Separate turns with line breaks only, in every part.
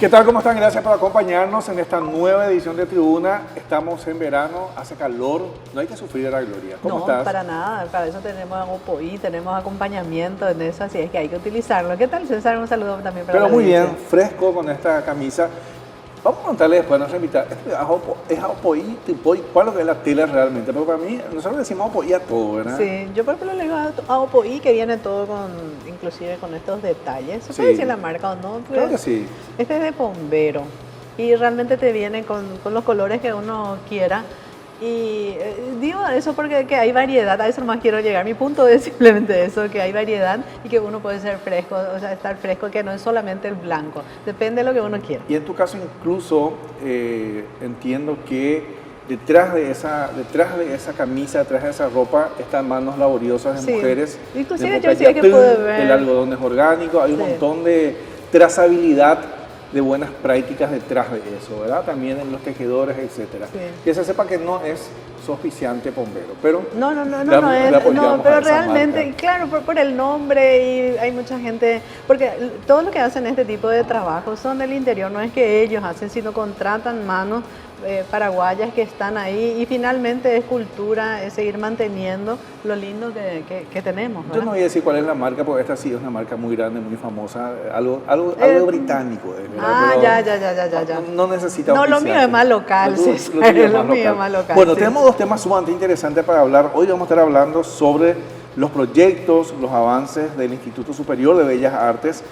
¿Qué tal? ¿Cómo están? Gracias por acompañarnos en esta nueva edición de Tribuna. Estamos en verano, hace calor, no hay que sufrir de la gloria. ¿Cómo estás?
No, para nada, para eso tenemos Opoí, tenemos acompañamiento en eso, así es que hay que utilizarlo. ¿Qué tal, César? Un saludo también para
Pero
la
muy bien,
audiencia.
fresco con esta camisa. Vamos a contarle después a nuestra invitada, ¿es Opoí, Tipoy? ¿Cuál es lo que es la tela realmente? Porque para mí, nosotros decimos Opoí a todo, ¿verdad?
Sí, yo por ejemplo le digo a Opoí que viene todo con, inclusive con estos detalles. ¿Se puede
Sí.
decir la marca o no?
Claro que sí.
Este es de bombero y realmente te viene con los colores que uno quiera. Y digo eso porque que hay variedad, a eso nomás quiero llegar. Mi punto es simplemente eso, que hay variedad y que uno puede ser fresco, o sea, estar fresco, que no es solamente el blanco, depende de lo que uno quiera.
Y en tu caso incluso entiendo que detrás de esa camisa, detrás de esa ropa, están manos laboriosas de
Sí.
mujeres.
Inclusive
de
yo sí que
Mocayapín,
pude ver.
el algodón es orgánico, hay un
Sí.
montón de trazabilidad de buenas prácticas detrás de eso, ¿verdad? También en los tejedores, etcétera.
Sí.
Que se sepa que no es su auspiciante bombero, pero
No
le
es,
apoyamos
no, pero
a esa
realmente,
marca.
claro, por el nombre y hay mucha gente, porque todo lo que hacen este tipo de trabajos son del interior, no es que ellos hacen, sino contratan manos paraguayas que están ahí y finalmente es cultura, es seguir manteniendo lo lindo que tenemos,
Yo
¿verdad?
no voy a decir cuál es la marca, porque esta sí es una marca muy grande, muy famosa, algo británico. ¿Verdad?
Ah,
Pero
ya.
No necesita
No, lo
auspiciante.
mío es más local,
Lo tuyo
César,
es
lo mío es más local.
Bueno,
sí.
tenemos dos temas sumamente interesantes para hablar. Hoy vamos a estar hablando sobre los proyectos, los avances del Instituto Superior de Bellas Artes.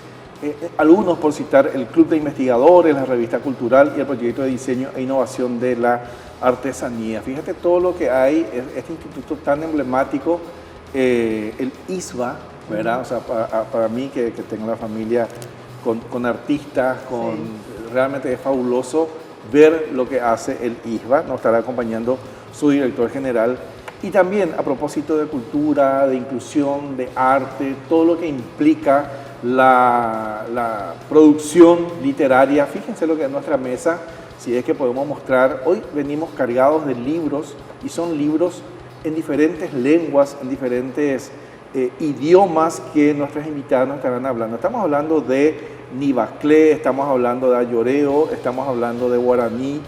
Algunos, por citar, el Club de Investigadores, la Revista Cultural y el Proyecto de Diseño e Innovación de la Artesanía. Fíjate todo lo que hay, este instituto tan emblemático, el ISBA, ¿verdad? O sea, para mí que tengo una familia con artistas, realmente es fabuloso ver lo que hace el ISBA. Nos estará acompañando su director general. Y también a propósito de cultura, de inclusión, de arte, todo lo que implica la producción literaria. Fíjense lo que es nuestra mesa, si es que podemos mostrar. Hoy venimos cargados de libros y son libros en diferentes lenguas, en diferentes idiomas que nuestras invitadas nos estarán hablando. Estamos hablando de Nibaclé, estamos hablando de Ayoreo, estamos hablando de Guaraní,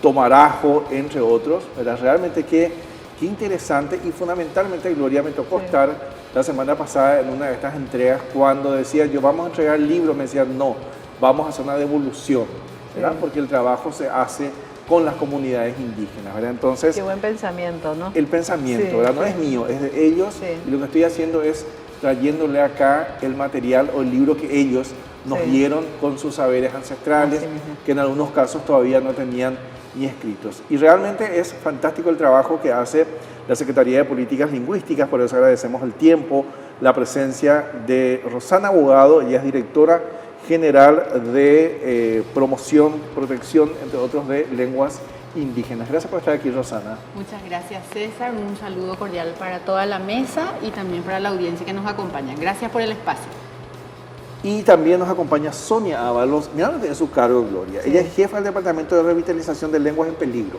Tomarajo, entre otros. ¿Verdad? Realmente qué interesante y fundamentalmente, Gloria, me tocó estar la semana pasada en una de estas entregas cuando decía yo vamos a entregar libros, me decían no, vamos a hacer una devolución, ¿verdad? Porque el trabajo se hace con las comunidades indígenas, ¿verdad? Entonces,
Qué buen pensamiento, ¿no?
el pensamiento,
Sí,
¿verdad? No
sí.
es mío, es de ellos y lo que estoy haciendo es trayéndole acá el material o el libro que ellos nos dieron con sus saberes ancestrales,
Así mismo.
que en algunos casos todavía no tenían ni escritos. Y realmente es fantástico el trabajo que hace la Secretaría de Políticas Lingüísticas, por eso agradecemos el tiempo, la presencia de Rosana Abogado, ella es directora general de promoción, protección, entre otros, de lenguas indígenas. Gracias por estar aquí, Rosana.
Muchas gracias, César. Un saludo cordial para toda la mesa y también para la audiencia que nos acompaña. Gracias por el espacio.
Y también nos acompaña Sonia Ábalos, mira lo que es su cargo, Gloria. Ella es jefa del Departamento de Revitalización de Lenguas en Peligro.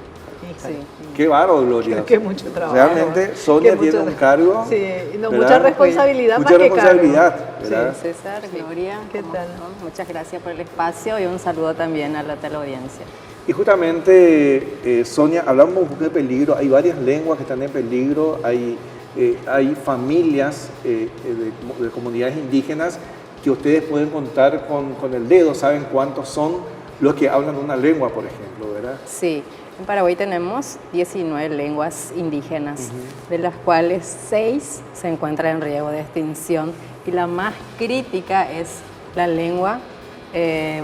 Sí.
Qué bárbaro, Gloria.
Qué mucho trabajo.
Realmente Sonia
Qué
tiene
mucho-
un cargo.
Sí, no,
¿verdad?
mucha responsabilidad
Mucha
más que cargo.
responsabilidad, ¿verdad?
César, Gloria,
¿Qué
¿cómo
tal?
están? Muchas gracias por el espacio y un saludo también a la teleaudiencia.
Y justamente, Sonia, hablamos un poco de peligro. Hay varias lenguas que están en peligro. Hay familias de comunidades indígenas que ustedes pueden contar con el dedo. Saben cuántos son los que hablan una lengua, por ejemplo, ¿verdad?
Sí, en Paraguay tenemos 19 lenguas indígenas, de las cuales 6 se encuentran en riesgo de extinción y la más crítica es la lengua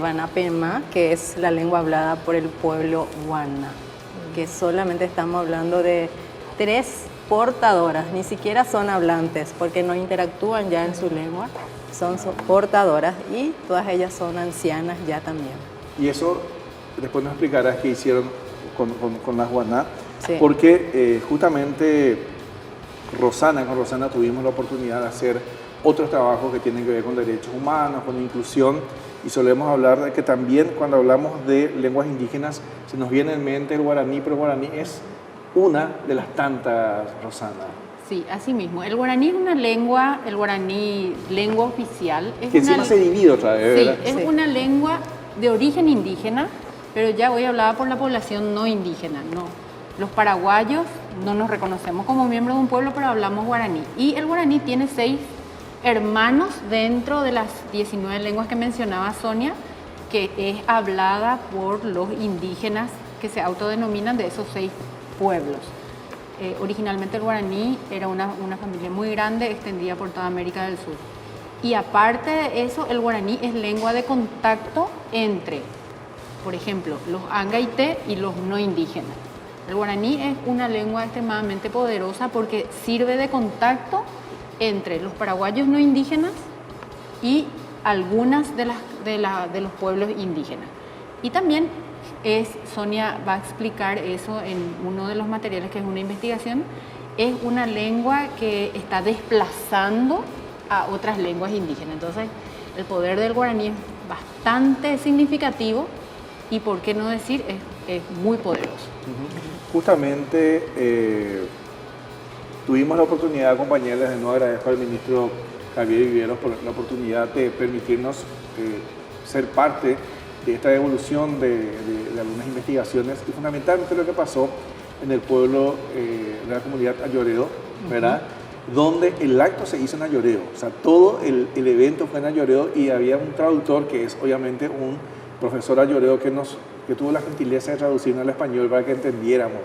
Wanapemá, que es la lengua hablada por el pueblo Wana, que solamente estamos hablando de 3 portadoras, ni siquiera son hablantes porque no interactúan ya en su lengua, son portadoras y todas ellas son ancianas ya también.
Y eso después nos explicarás qué hicieron con las Guaná,
Sí.
porque justamente con Rosana tuvimos la oportunidad de hacer otros trabajos que tienen que ver con derechos humanos, con inclusión, y solemos hablar de que también cuando hablamos de lenguas indígenas se nos viene en mente el guaraní, pero el guaraní es una de las tantas, Rosana.
Sí, así mismo. El guaraní es una lengua, el guaraní lengua oficial. Es
Que
una,
encima se divide otra vez,
sí,
¿verdad?
es
Sí.
una lengua de origen indígena, pero ya hoy hablaba por la población no indígena, no. Los paraguayos no nos reconocemos como miembros de un pueblo, pero hablamos guaraní. Y el guaraní tiene 6 hermanos dentro de las 19 lenguas que mencionaba Sonia, que es hablada por los indígenas que se autodenominan de esos 6 pueblos. Originalmente el guaraní era una familia muy grande, extendida por toda América del Sur. Y aparte de eso, el guaraní es lengua de contacto entre, por ejemplo, los angaité y los no indígenas. El guaraní es una lengua extremadamente poderosa porque sirve de contacto entre los paraguayos no indígenas y algunas de los pueblos indígenas. Y también Sonia va a explicar eso en uno de los materiales, que es una investigación, es una lengua que está desplazando a otras lenguas indígenas. Entonces, el poder del guaraní es bastante significativo y, por qué no decir, es muy poderoso.
Justamente tuvimos la oportunidad de acompañarles, de nuevo agradezco al ministro Javier Viveros por la oportunidad de permitirnos ser parte de esta evolución de algunas investigaciones, y fundamentalmente lo que pasó en el pueblo de la comunidad Ayoreo, ¿verdad? Donde el acto se hizo en Ayoreo, o sea, todo el evento fue en Ayoreo, y había un traductor que es obviamente un profesor ayoreo que tuvo la gentileza de traducirnos al español para que entendiéramos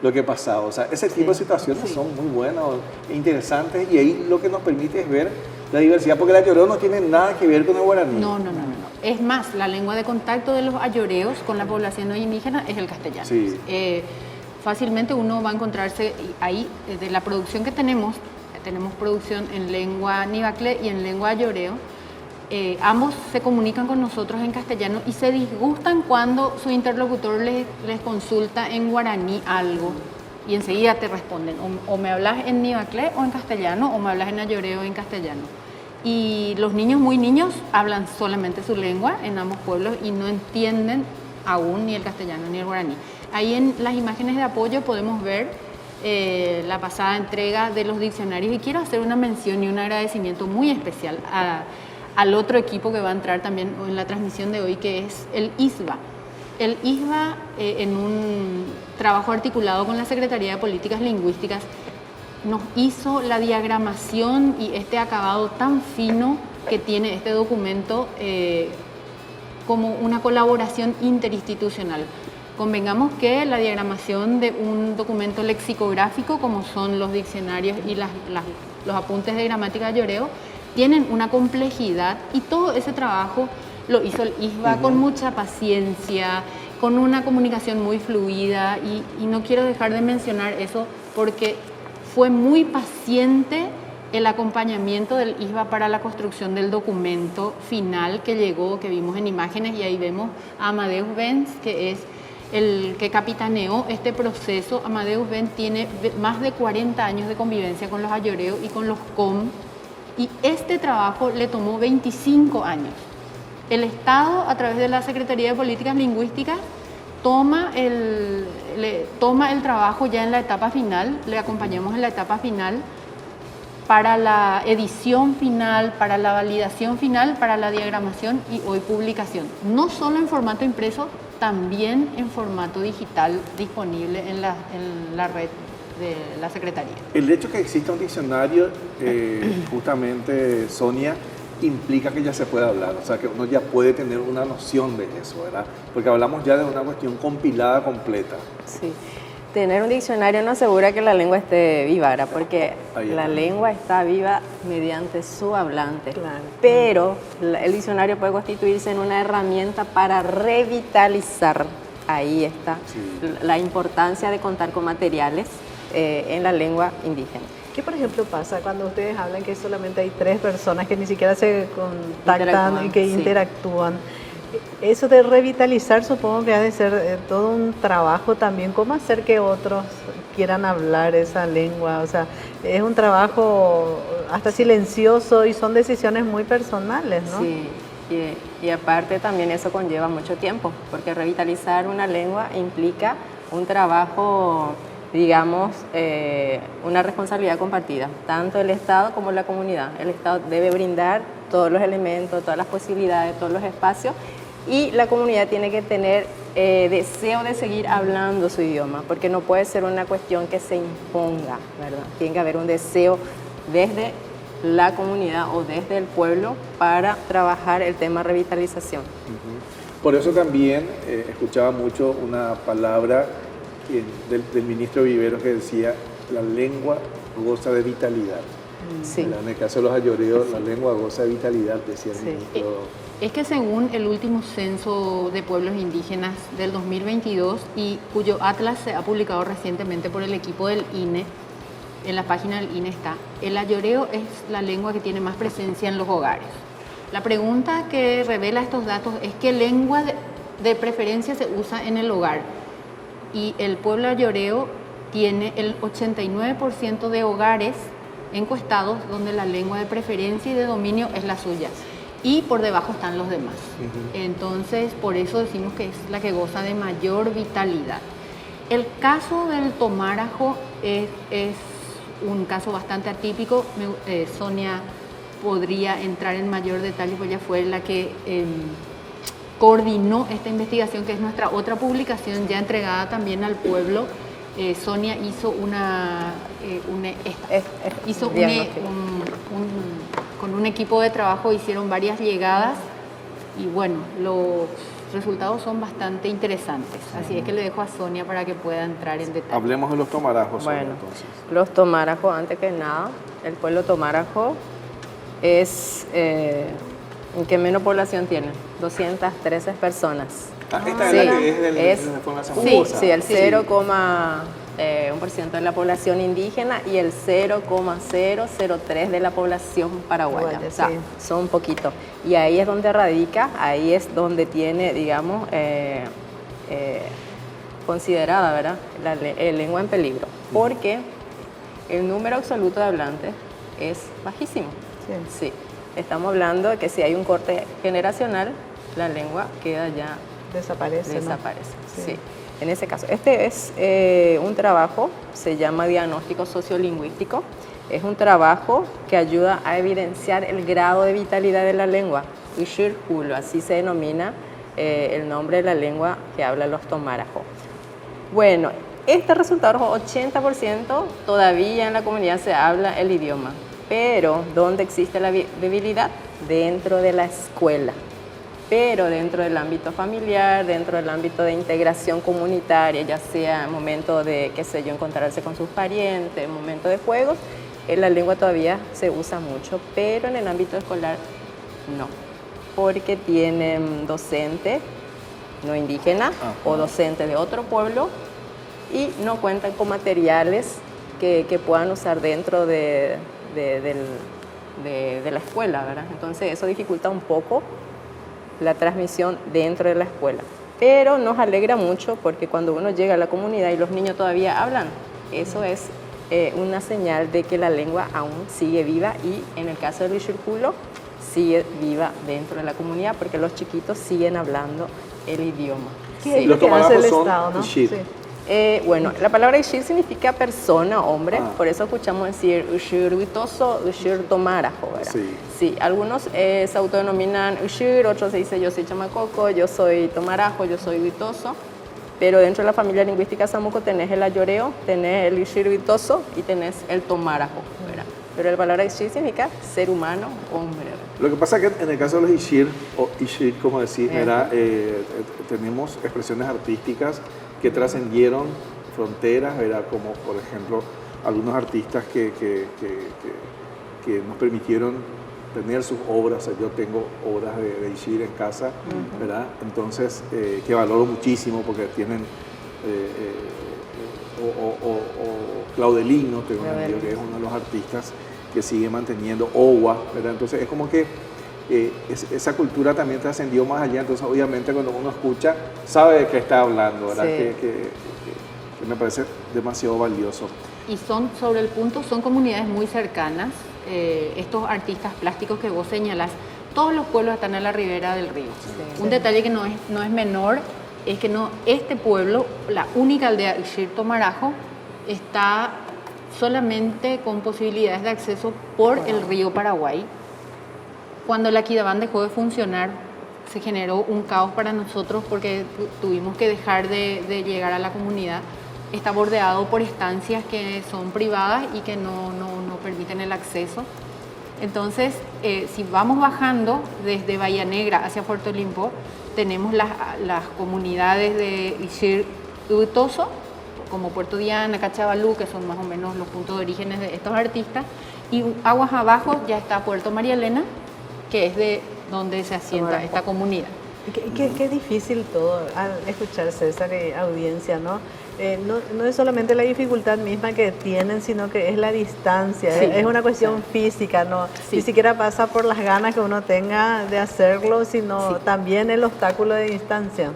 lo que pasaba. O sea, ese tipo de situaciones son muy buenas e interesantes, y ahí lo que nos permite es ver la diversidad, porque el ayoreo no tiene nada que ver con el guaraní.
No. Es más, la lengua de contacto de los ayoreos con la población no indígena es el castellano.
Sí.
Fácilmente uno va a encontrarse ahí, de la producción que tenemos producción en lengua nivaclé y en lengua ayoreo. Ambos se comunican con nosotros en castellano y se disgustan cuando su interlocutor les consulta en guaraní algo, y enseguida te responden, o me hablas en nivaclé o en castellano, o me hablas en ayoreo o en castellano. Y los niños, muy niños, hablan solamente su lengua en ambos pueblos y no entienden aún ni el castellano ni el guaraní. Ahí en las imágenes de apoyo podemos ver la pasada entrega de los diccionarios, y quiero hacer una mención y un agradecimiento muy especial al otro equipo que va a entrar también en la transmisión de hoy, que es el ISBA. El ISBA, en un trabajo articulado con la Secretaría de Políticas Lingüísticas, nos hizo la diagramación y este acabado tan fino que tiene este documento, como una colaboración interinstitucional. Convengamos que la diagramación de un documento lexicográfico, como son los diccionarios y los apuntes de gramática ayoreo, tienen una complejidad, y todo ese trabajo lo hizo el ISBA con mucha paciencia, con una comunicación muy fluida, y no quiero dejar de mencionar eso porque fue muy paciente el acompañamiento del ISBA para la construcción del documento final que llegó, que vimos en imágenes, y ahí vemos a Amadeus Benz, que es el que capitaneó este proceso. Amadeus Benz tiene más de 40 años de convivencia con los ayoreos y con los COM, y este trabajo le tomó 25 años. El Estado, a través de la Secretaría de Políticas Lingüísticas, toma el trabajo ya en la etapa final, le acompañamos en la etapa final, para la edición final, para la validación final, para la diagramación y hoy publicación. No solo en formato impreso, también en formato digital disponible en la red de la Secretaría.
El hecho que exista un diccionario, justamente, Sonia, implica que ya se puede hablar, o sea, que uno ya puede tener una noción de eso, ¿verdad? Porque hablamos ya de una cuestión compilada, completa.
Sí. Tener un diccionario no asegura que la lengua esté viva, ¿verdad? Porque la lengua está viva mediante su hablante. Claro. Pero el diccionario puede constituirse en una herramienta para revitalizar. Ahí está la importancia de contar con materiales en la lengua indígena.
¿Qué, por ejemplo, pasa cuando ustedes hablan que solamente hay 3 personas que ni siquiera se contactan y que interactúan? Eso de revitalizar supongo que ha de ser todo un trabajo también. ¿Cómo hacer que otros quieran hablar esa lengua? O sea, es un trabajo hasta silencioso y son decisiones muy personales, ¿no?
Sí, y aparte también eso conlleva mucho tiempo, porque revitalizar una lengua implica un trabajo, digamos, una responsabilidad compartida, tanto el Estado como la comunidad. El Estado debe brindar todos los elementos, todas las posibilidades, todos los espacios, Y la comunidad tiene que tener deseo de seguir hablando su idioma, porque no puede ser una cuestión que se imponga, ¿verdad? Tiene que haber un deseo desde la comunidad o desde el pueblo para trabajar el tema revitalización.
Por eso también escuchaba mucho una palabra del ministro Viveros que decía, la lengua goza de vitalidad.
Sí.
En el caso de los ayoreos, la lengua goza de vitalidad, decía el ministro.
Es que según el último censo de pueblos indígenas del 2022 y cuyo atlas se ha publicado recientemente por el equipo del INE, en la página del INE está, el ayoreo es la lengua que tiene más presencia en los hogares. La pregunta que revela estos datos es qué lengua de preferencia se usa en el hogar. Y el pueblo ayoreo tiene el 89% de hogares encuestados donde la lengua de preferencia y de dominio es la suya. Y por debajo están los demás. Entonces, por eso decimos que es la que goza de mayor vitalidad. El caso del tomarajo es un caso bastante atípico. Sonia podría entrar en mayor detalle, pues ella fue la que coordinó esta investigación, que es nuestra otra publicación ya entregada también al pueblo. Sonia hizo con un equipo de trabajo, hicieron varias llegadas y bueno, los resultados son bastante interesantes. Así es que le dejo a Sonia para que pueda entrar en detalle.
Hablemos de los tomarajos.
Bueno,
entonces.
Los tomarajos, antes que nada, el pueblo tomarajo es el que menos población tiene, 213 personas.
Esta
Sí,
es la que es del
es-
de forma
Sí,
famosa.
sí, el 0,1% de la población indígena y el 0,003 de la población paraguaya.
Paraguaya,
O sea,
sí.
son poquitos. Y ahí es donde radica, ahí es donde tiene, digamos, considerada, ¿verdad?, la lengua en peligro. Porque el número absoluto de hablantes es bajísimo.
Sí.
Sí. Estamos hablando de que si hay un corte generacional, la lengua queda ya
Desaparece. ¿no?
desaparece.
Sí.
Sí. En ese caso, este es un trabajo, se llama diagnóstico sociolingüístico. Es un trabajo que ayuda a evidenciar el grado de vitalidad de la lengua. Ushir Hulo, así se denomina el nombre de la lengua que hablan los tomarajos. Bueno, este resultado, 80% todavía en la comunidad se habla el idioma, pero ¿dónde existe la debilidad? Dentro de la escuela. Pero dentro del ámbito familiar, dentro del ámbito de integración comunitaria, ya sea en momento de, qué sé yo, encontrarse con sus parientes, en momento de juegos, la lengua todavía se usa mucho, pero en el ámbito escolar no, porque tienen docente no indígena o docente de otro pueblo y no cuentan con materiales que puedan usar dentro de la escuela, ¿verdad? Entonces eso dificulta un poco la transmisión dentro de la escuela. Pero nos alegra mucho porque cuando uno llega a la comunidad y los niños todavía hablan, eso es una señal de que la lengua aún sigue viva y en el caso del Ishirkulo sigue viva dentro de la comunidad porque los chiquitos siguen hablando el idioma.
¿Qué es
Los
lo que hace el
tomarajos son
Estado, no?
Ishir.
Sí.
Bueno, la palabra Ishir significa persona, hombre,
Ah.
por eso escuchamos decir Ushir Huitoso, Ushir Tomarajo, ¿verdad?
Sí.
Sí, algunos se autodenominan Ushir, otros se dice yo soy Chamacoco, yo soy Tomarajo, yo soy Huitoso, pero dentro de la familia lingüística Samuco tenés el ayoreo, tenés el Ushir Huitoso y tenés el Tomarajo, ¿verdad? Pero la palabra Ishir significa ser humano, hombre, ¿verdad?
Lo que pasa es que en el caso de los Ishir, o Ishir, como decís, tenemos expresiones artísticas que trascendieron fronteras, ¿verdad? Como por ejemplo algunos artistas que nos permitieron tener sus obras. O sea, yo tengo obras de Ishir en casa, ¿verdad? Entonces, que valoro muchísimo porque tienen, o Claudelino, tengo entendido que es uno de los artistas que sigue manteniendo Owa, ¿verdad? Entonces es como que esa cultura también trascendió más allá, entonces obviamente cuando uno escucha sabe de qué está hablando, ¿verdad?
Sí.
Que me parece demasiado valioso.
Y son, sobre el punto, son comunidades muy cercanas. Estos artistas plásticos que vos señalás, todos los pueblos están en la ribera del río.
Sí.
Un detalle que no es menor es que este pueblo, la única aldea Ishir Tomarajo, está solamente con posibilidades de acceso por el río Paraguay. Cuando la Quidabán dejó de funcionar se generó un caos para nosotros porque tuvimos que dejar de llegar a la comunidad. Está bordeado por estancias que son privadas y que no permiten el acceso. Entonces, si vamos bajando desde Bahía Negra hacia Puerto Limpo, tenemos las comunidades de Ixir y Utoso, como Puerto Diana, Cachabalú, que son más o menos los puntos de orígenes de estos artistas, y aguas abajo ya está Puerto María Elena, que es de donde se asienta esta comunidad.
Qué difícil todo al escuchar, César, audiencia, ¿no? No es solamente la dificultad misma que tienen, sino que es la distancia,
Sí,
es una cuestión física, ¿no?
Sí.
Ni siquiera pasa por las ganas que uno tenga de hacerlo, sino también el obstáculo de distancia.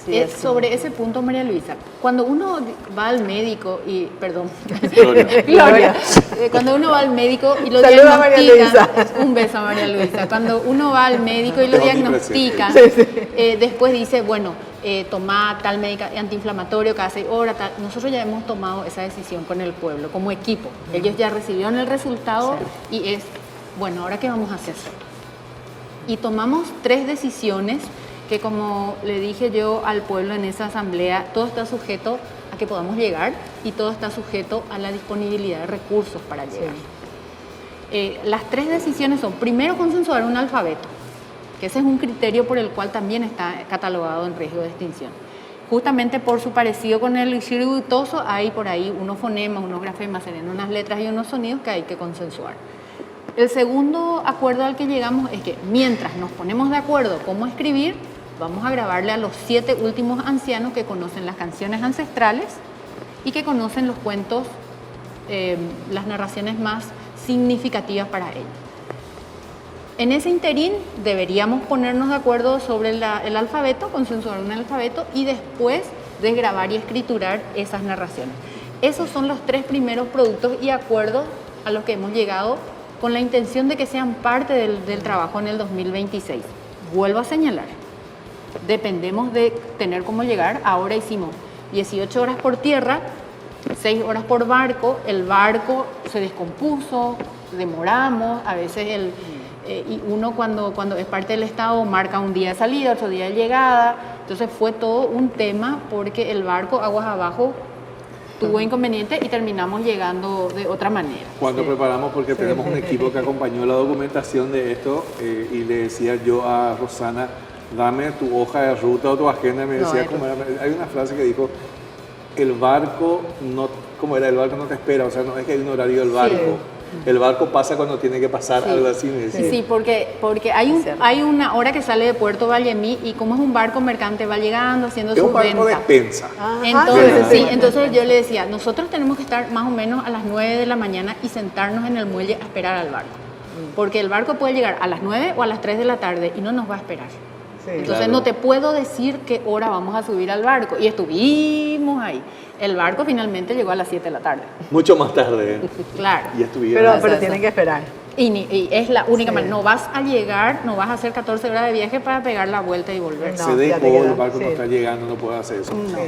Sí,
Sobre ese punto, María Luisa, cuando uno va al médico y, perdón,
Gloria.
Gloria, cuando uno va al médico y lo
Saluda a María
diagnostica,
Luisa.
un beso a María Luisa, cuando uno va al médico y lo
Tengo aquí
diagnostica, después dice, bueno, toma tal antiinflamatorio cada 6 horas, nosotros ya hemos tomado esa decisión con el pueblo, como equipo, ellos ya recibieron el resultado y es, bueno, ¿ahora qué vamos a hacer? Y tomamos 3 decisiones que, como le dije yo al pueblo en esa asamblea, todo está sujeto a que podamos llegar y todo está sujeto a la disponibilidad de recursos para llegar. Las 3 decisiones son, primero, consensuar un alfabeto, que ese es un criterio por el cual también está catalogado en riesgo de extinción. Justamente por su parecido con el Ixir y Utoso, hay por ahí unos fonemas, unos grafemas, serían unas letras y unos sonidos que hay que consensuar. El segundo acuerdo al que llegamos es que mientras nos ponemos de acuerdo cómo escribir, vamos a grabarle a los 7 últimos ancianos que conocen las canciones ancestrales y que conocen los cuentos, las narraciones más significativas para ellos. En ese interín deberíamos ponernos de acuerdo sobre el alfabeto, consensuar un alfabeto y después desgrabar y escriturar esas narraciones. Esos son los 3 primeros productos y acuerdos a los que hemos llegado con la intención de que sean parte del trabajo en el 2026. Vuelvo a señalar, dependemos de tener cómo llegar. Ahora hicimos 18 horas por tierra, 6 horas por barco, el barco se descompuso, demoramos, a veces y uno cuando es parte del Estado marca un día de salida, otro día de llegada, entonces fue todo un tema porque el barco aguas abajo tuvo inconveniente y terminamos llegando de otra manera.
Cuando preparamos, porque tenemos un equipo que acompañó la documentación de esto, y le decía yo a Rosana, dame tu hoja de ruta o tu agenda, y me decía, hay una frase que dijo, el barco no, ¿cómo era? El barco no te espera, o sea, no es que hay un horario del barco. El barco pasa cuando tiene que pasar, algo así me decía.
Sí, porque hay una hora que sale de Puerto Vallemí y como es un barco mercante, va llegando, haciendo
Es
sus
un barco de
ventas.
despensa.
Entonces yo le decía, nosotros tenemos que estar más o menos a las 9 de la mañana y sentarnos en el muelle a esperar al barco. Porque el barco puede llegar a las 9 o a las 3 de la tarde y no nos va a esperar. Entonces no te puedo decir qué hora vamos a subir al barco. Y estuvimos ahí. El barco finalmente llegó a las 7 de la tarde.
Mucho más tarde.
Claro.
Y estuvieron.
Pero tienen que esperar.
Y es la única manera. No vas a llegar, no vas a hacer 14 horas de viaje para pegar la vuelta y volver.
No,
Se dejó,
ya te
el barco
queda,
no está llegando, no puede hacer eso.
No.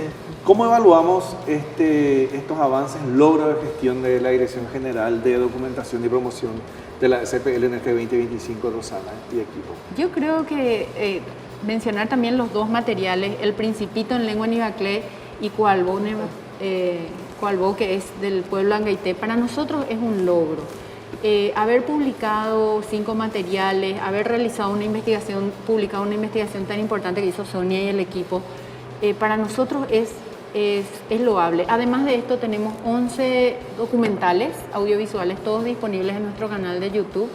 ¿Cómo evaluamos estos avances, logros de gestión de la Dirección General de Documentación y Promoción de la CPL en este 2025, Rosana y equipo?
Yo creo que mencionar también los 2 materiales, el Principito en lengua nivaclé y Coalbó, que es del pueblo angaité, para nosotros es un logro. Haber publicado 5 materiales, haber realizado una investigación, publicado una investigación tan importante que hizo Sonia y el equipo, para nosotros es loable. Además de esto tenemos 11 documentales audiovisuales, todos disponibles en nuestro canal de YouTube.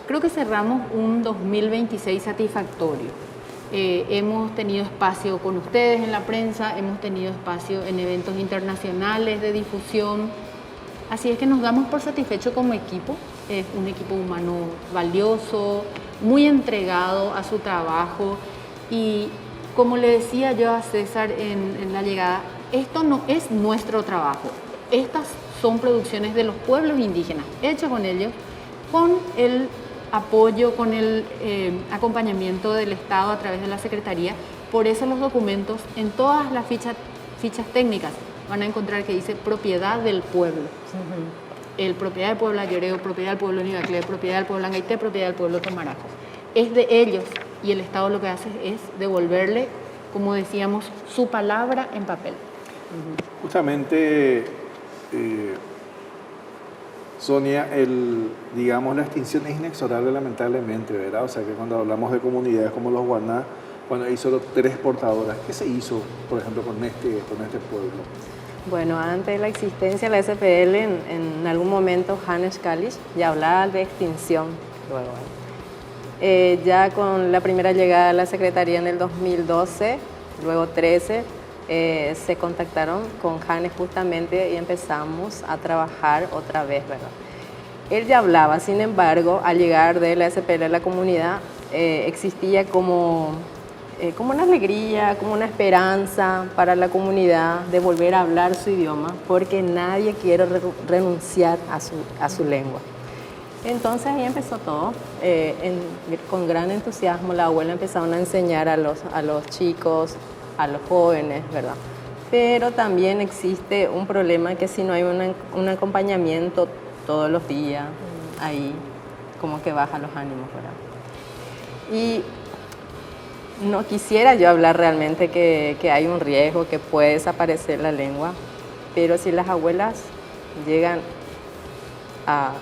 Creo que cerramos un 2026 satisfactorio. Hemos tenido espacio con ustedes en la prensa, hemos tenido espacio en eventos internacionales de difusión, así es que nos damos por satisfechos como equipo. Es un equipo humano valioso, muy entregado a su trabajo y, como le decía yo a César en la llegada, esto no es nuestro trabajo, estas son producciones de los pueblos indígenas, hechas con ellos, con el apoyo, con el acompañamiento del Estado a través de la Secretaría. Por eso los documentos, en todas las fichas técnicas, van a encontrar que dice propiedad del pueblo. El propiedad del pueblo Ayoreo, propiedad del pueblo Nivaclé, propiedad del pueblo Angaité, propiedad del pueblo Tomaraco. Es de ellos y el Estado lo que hace es devolverle, como decíamos, su palabra en papel.
Justamente, Sonia, digamos, la extinción es inexorable lamentablemente, ¿verdad? O sea que cuando hablamos de comunidades como los Guaná, cuando hay solo 3 portadoras, ¿qué se hizo, por ejemplo, con este pueblo?
Bueno, antes de la existencia de la SPL, en algún momento Hannes Kalisch ya hablaba de extinción. Luego, ya con la primera llegada a la Secretaría en el 2012, luego 13, se contactaron con Hannes justamente y empezamos a trabajar otra vez, ¿verdad? Él ya hablaba, sin embargo, al llegar de la SPL a la comunidad, existía como una alegría, como una esperanza para la comunidad de volver a hablar su idioma, porque nadie quiere renunciar a su lengua. Entonces ahí empezó todo. Con gran entusiasmo la abuela empezaron a enseñar a los chicos, a los jóvenes, ¿verdad? Pero también existe un problema que si no hay un acompañamiento todos los días, ahí como que baja los ánimos, ¿verdad? Y no quisiera yo hablar realmente que hay un riesgo, que puede desaparecer la lengua, pero si las abuelas llegan a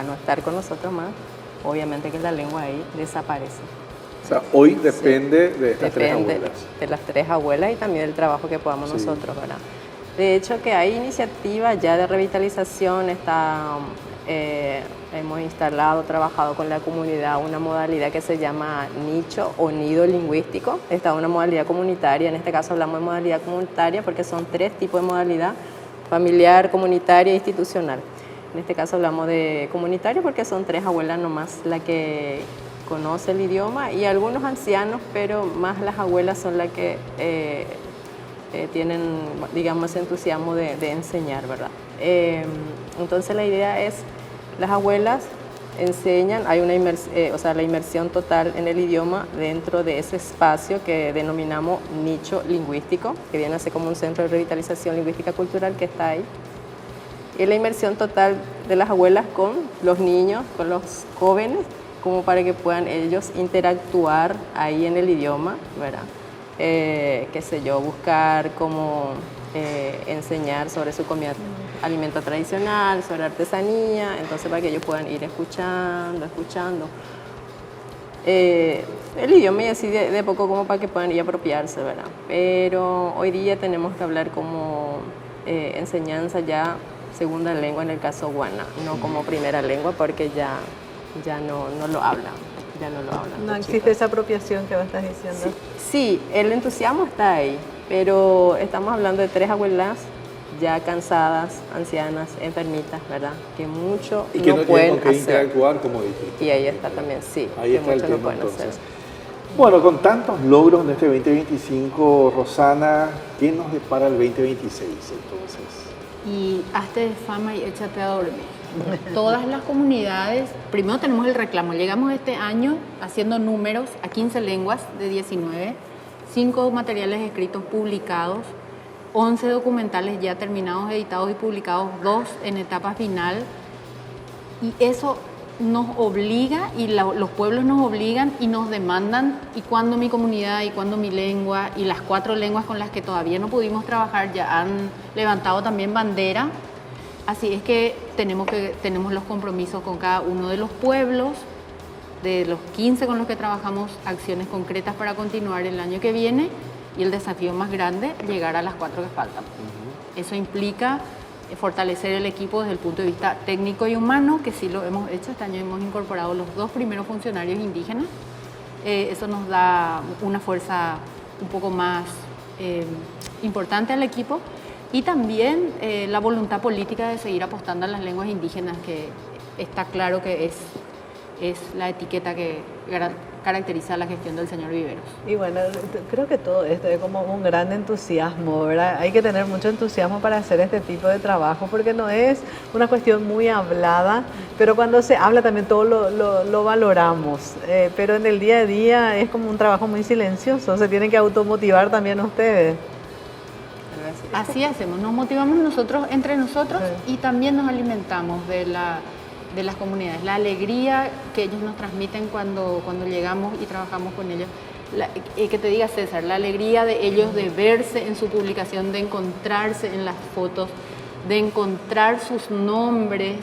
no estar con nosotros más, obviamente que la lengua ahí desaparece.
O sea, hoy depende de estas 3
Depende
abuelas.
de las 3 abuelas y también del trabajo que podamos nosotros, ¿verdad? De hecho, que hay iniciativas ya de revitalización, hemos instalado, trabajado con la comunidad una modalidad que se llama nicho o nido lingüístico. Esta es una modalidad comunitaria, en este caso hablamos de modalidad comunitaria porque son 3 tipos de modalidad: familiar, comunitaria e institucional. En este caso hablamos de comunitario porque son 3 abuelas nomás las que conocen el idioma y algunos ancianos, pero más las abuelas son las que tienen, digamos, ese entusiasmo de enseñar, ¿verdad? Entonces la idea es, las abuelas enseñan, hay una la inmersión total en el idioma dentro de ese espacio que denominamos nicho lingüístico, que viene a ser como un centro de revitalización lingüística cultural que está ahí. Y la inmersión total de las abuelas con los niños, con los jóvenes, como para que puedan ellos interactuar ahí en el idioma, ¿verdad? Qué sé yo, buscar cómo enseñar sobre su comida, alimento tradicional, sobre artesanía, entonces para que ellos puedan ir escuchando. El idioma y así de poco como para que puedan ir apropiarse, ¿verdad? Pero hoy día tenemos que hablar como enseñanza ya segunda lengua en el caso Guaná, no como primera lengua porque ya no lo hablan.
No existe esa apropiación que vos estás diciendo.
Sí, el entusiasmo está ahí, pero estamos hablando de 3 abuelas ya cansadas, ancianas, enfermitas, ¿verdad? Que mucho
y que no
pueden
tienen con qué
hacer.
interactuar, como dijiste.
Y ahí está también, sí,
Ahí
que
está el
mucho no
tema,
pueden hacer.
entonces. Bueno, con tantos logros en este 2025, Rosana, ¿qué nos depara el 2026 entonces?
Y hazte de fama y échate a dormir. Todas las comunidades, primero tenemos el reclamo, llegamos este año haciendo números a 15 lenguas de 19, 5 materiales escritos publicados, 11 documentales ya terminados, editados y publicados, 2 en etapa final, y eso nos obliga y los pueblos nos obligan y nos demandan, y cuando mi comunidad y cuando mi lengua y las 4 lenguas con las que todavía no pudimos trabajar ya han levantado también bandera. Así es que tenemos los compromisos con cada uno de los pueblos, de los 15 con los que trabajamos, acciones concretas para continuar el año que viene, y el desafío más grande, llegar a las 4 que faltan. Eso implica fortalecer el equipo desde el punto de vista técnico y humano, que sí lo hemos hecho. Este año hemos incorporado los 2 primeros funcionarios indígenas. Eso nos da una fuerza un poco más importante al equipo. Y también la voluntad política de seguir apostando a las lenguas indígenas, que está claro que es la etiqueta que caracteriza la gestión del señor Viveros.
Y bueno, creo que todo esto es como un gran entusiasmo, ¿verdad? Hay que tener mucho entusiasmo para hacer este tipo de trabajo, porque no es una cuestión muy hablada, pero cuando se habla también todo lo valoramos. Pero en el día a día es como un trabajo muy silencioso, se tienen que automotivar también ustedes.
Así hacemos, nos motivamos nosotros entre nosotros y también nos alimentamos de de las comunidades, la alegría que ellos nos transmiten cuando llegamos y trabajamos con ellos. Que te diga César, la alegría de ellos de verse en su publicación, de encontrarse en las fotos, de encontrar sus nombres.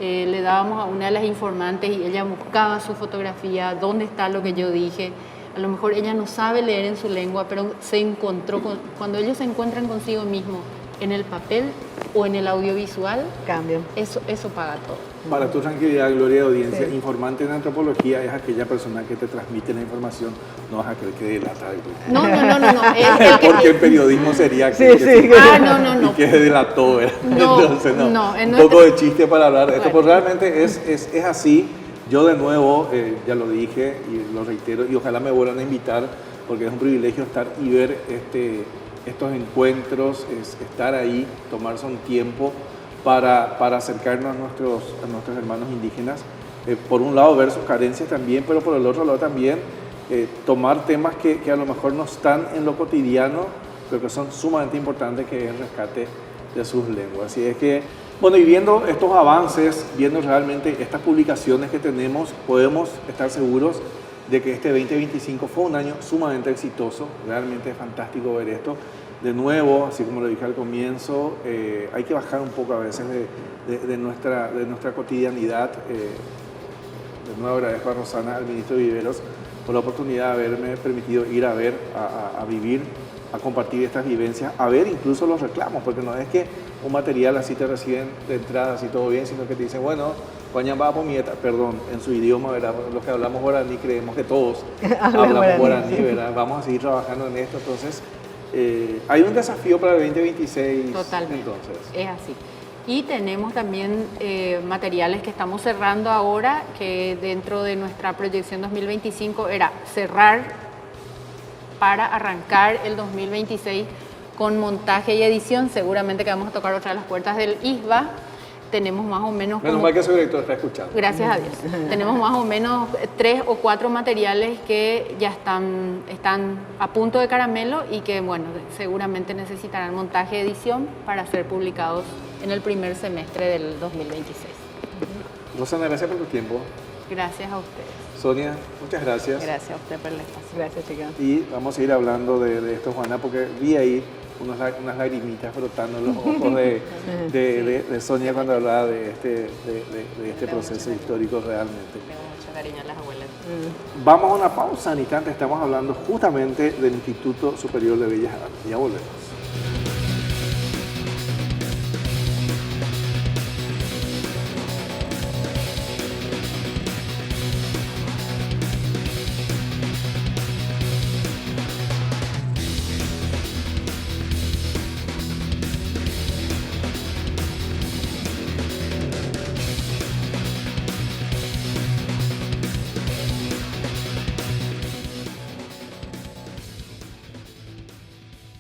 Le dábamos a una de las informantes y ella buscaba su fotografía, dónde está lo que yo dije. A lo mejor ella no sabe leer en su lengua, pero se encontró cuando ellos se encuentran consigo mismos en el papel o en el audiovisual,
Cambian.
eso paga todo.
Para tu tranquilidad, Gloria, de audiencia,
Sí.
informante en antropología es aquella persona que te transmite la información, no vas a creer que delata algo.
No. Es el que
Porque el periodismo sería
Sí,
que
sí.
no.
y que delató, ¿verdad?
No,
Entonces,
no, en
un
nuestra-
poco de chiste para hablar de esto,
Claro.
pero realmente es así. Yo de nuevo, ya lo dije y lo reitero, y ojalá me vuelvan a invitar, porque es un privilegio estar y ver estos encuentros, estar ahí, tomarse un tiempo para acercarnos a nuestros hermanos indígenas. Por un lado ver sus carencias también, pero por el otro lado también tomar temas que a lo mejor no están en lo cotidiano, pero que son sumamente importantes, que es el rescate de sus lenguas. Así es que, bueno, y viendo estos avances, viendo realmente estas publicaciones que tenemos, podemos estar seguros de que este 2025 fue un año sumamente exitoso. Realmente es fantástico ver esto. De nuevo, así como lo dije al comienzo, hay que bajar un poco a veces de nuestra cotidianidad. De nuevo agradezco a Rosana, al ministro Viveros, por la oportunidad de haberme permitido ir a ver, a vivir, a compartir estas vivencias, a ver incluso los reclamos, porque no es que un material así te reciben de entrada, así todo bien, sino que te dicen, bueno, perdón, en su idioma, ¿verdad? Los que hablamos guaraní creemos que todos hablamos guaraní, ¿verdad? Vamos a seguir trabajando en esto, entonces hay un desafío para el 2026.
Totalmente.
Entonces.
Es así. Y tenemos también materiales que estamos cerrando ahora, que dentro de nuestra proyección 2025 era cerrar para arrancar el 2026 con montaje y edición. Seguramente que vamos a tocar otra de las puertas del ISBA. Tenemos más o menos...
Menos mal que su director está escuchando.
Gracias a Dios. Tenemos más o menos 3 o 4 materiales que ya están a punto de caramelo y que, bueno, seguramente necesitarán montaje y edición para ser publicados en el primer semestre del 2026.
Rosana, gracias por tu tiempo.
Gracias a ustedes.
Sonia, muchas gracias.
Gracias a usted por el espacio.
Gracias, chicas.
Y vamos a ir hablando de esto, Juana, porque vi ahí unas lagrimitas brotando en los ojos de Sonia cuando hablaba de este proceso histórico realmente.
Tengo mucho cariño a las abuelas.
Vamos a una pausa, en instante estamos hablando justamente del Instituto Superior de Bellas Artes. Ya volvemos.